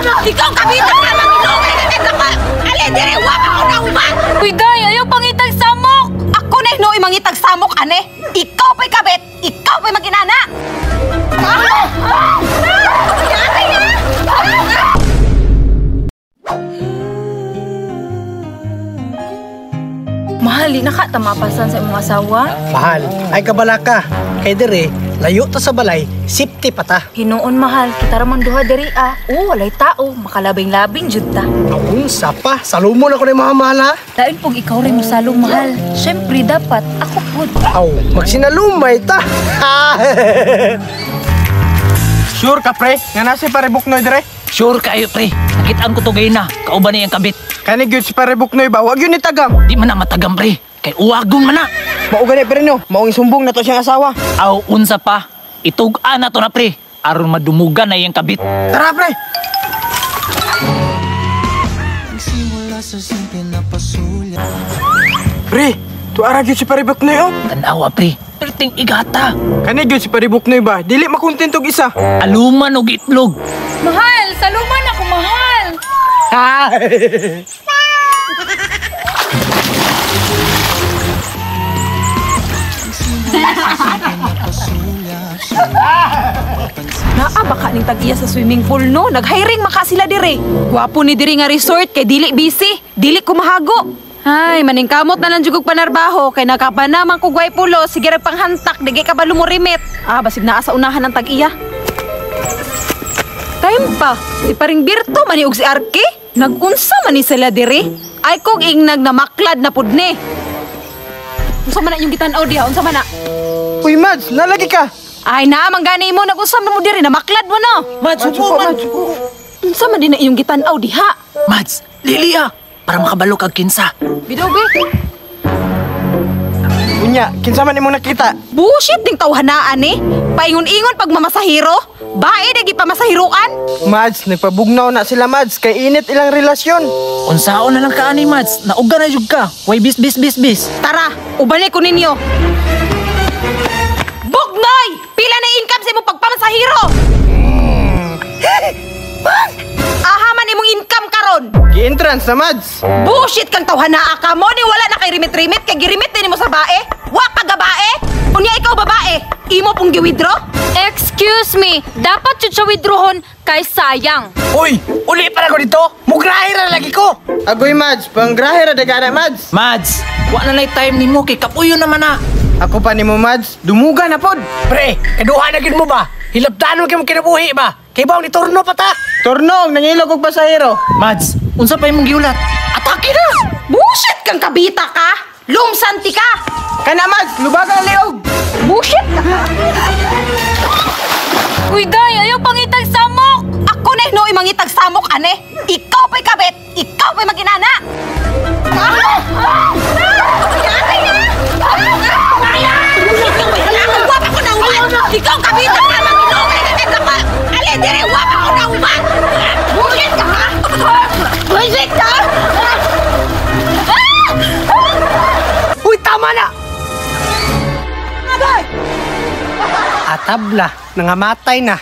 Ikaw kabitan ka mag-inugay na nagkapa! Alin, dire, wapa ko na uman! Uy, day, ayaw pangitag samok! Ako na hinoy mangitag samok, ane! Ikaw pa'y kabit! Ikaw pa'y mag-inana! Mahal, di na ka tamapasan sa imong asawa. Mahal, ay kabala ka. Kay dire, layo ta sa balay, safety pa ta. Hinoon, mahal, kita ramang duha diri ah. Oo, walay tao, makalabing-labing jud ta. Unsa pa, salumon ako ni mga mahal ha. Lain pog ikaw rin mo salong, mahal. Syempre dapat ako pud. Aw, magsinalumay ta. Sure ka pre, nga nasi parebuknoy dire? Sure kayo, pre. Nakitaan ko to gayon na. Kauban na yung kabit. Kani gyud si parebuknoy ba? Wag yun ni tagang. Di man na matagam, pre. Kay uwagon man na. Maugani pre no, maong sumbong na to siyang asawa. Aw, unsa pa. Itugaan na to na, pre. Aron madumugan na yung kabit. Tara pre! Pre, tuara gyud si parebuknoy oh. Tanawa, pre. Perting igata. Kani gyud si parebuknoy ba? Dili makontentog isa. Aluman og itlog. Mahal, saluman ako, mahal. Naa baka ning tag-iya sa swimming pool no, nag-hiring maka sila dire. Gwapo ni diri nga resort kay dili busy, dili ko mahago. Ay, maningkamot na lang jugog panarbaho kay nakapanaman ko gway pulo, sige ra panghantak digay ka ba lumurimit. Ah, basig naa sa unahan ng tag-iya. Time pa, si paring Birto mani og si Arki, nagunsa man ni sila dire. Ay kog ingnag na maklad na pudni. Unsa man na yung gitan-aw diha, unsa man na? Uy Mads, nalagi ka. Ay na, manggani mo, nag-usam na mo diri, na maklad mo no. Mads, suko, Mads. Unsa man din na iyong gitan-aw diha? Mads, lili ah. Para makabalo kag kinsa. Bidobe. Unya, kinsa man imong nakita? Bullshit ding tawhanaan eh. Paingon-ingon pag mamasahiro. Bae dagi pa masahiruan. Mads, nagpabugnaw na sila Mads, kay init ilang relasyon. Unsaon na lang ka ani, Mads. Nauga na jud ka. Way bis. Tara, ubalik ko ninyo. Bugnoy! Pila na income sa imong pagpamasahiro? Ahaman imong income karon. Gi-entrance na Mads. Bullshit kang tawhanaa ka mo ni wala na kay rimit-rimit kay girimit din mo sa bae. Wa ka gabae. Unya ikaw babae, imo pong gi-withdraw? Excuse me, dapat jud siya withdrawon kay sayang. Uy, uli para ko dito. Mugrahe ra lagi ko. Agoy Mads, panggrahe ra dagana Mads. Mads, wa na lay time nimo kay kapuyo naman na. Ako pa nimo Mads, dumuga na pod. Pre, kaduha na gid mo ba? Hilabtanon kay mo kinabuhi ba? Kay baw ni turno pa ta. Turnong, nangilog og pasahero. Mads, unsa pa imong giulat? Atake na. Bullshit kang kabita ka. Lumsanti ka. Kana Mads, lubagan ang liog. Bullshit ka. Uy, day, ayaw pangitag samok. Ako na hinoy mangitag samok, ane. Ikaw pa'y kabit. Ikaw pa'y mag-inana. Wapa ko na uman. Ikaw kabitan ka mag-inugay na nagkapa. Alin, dire, wapa ko na uman. Bullshit ka ha. Bullshit ka. Uy, tama na. Atabla, nangamatay na.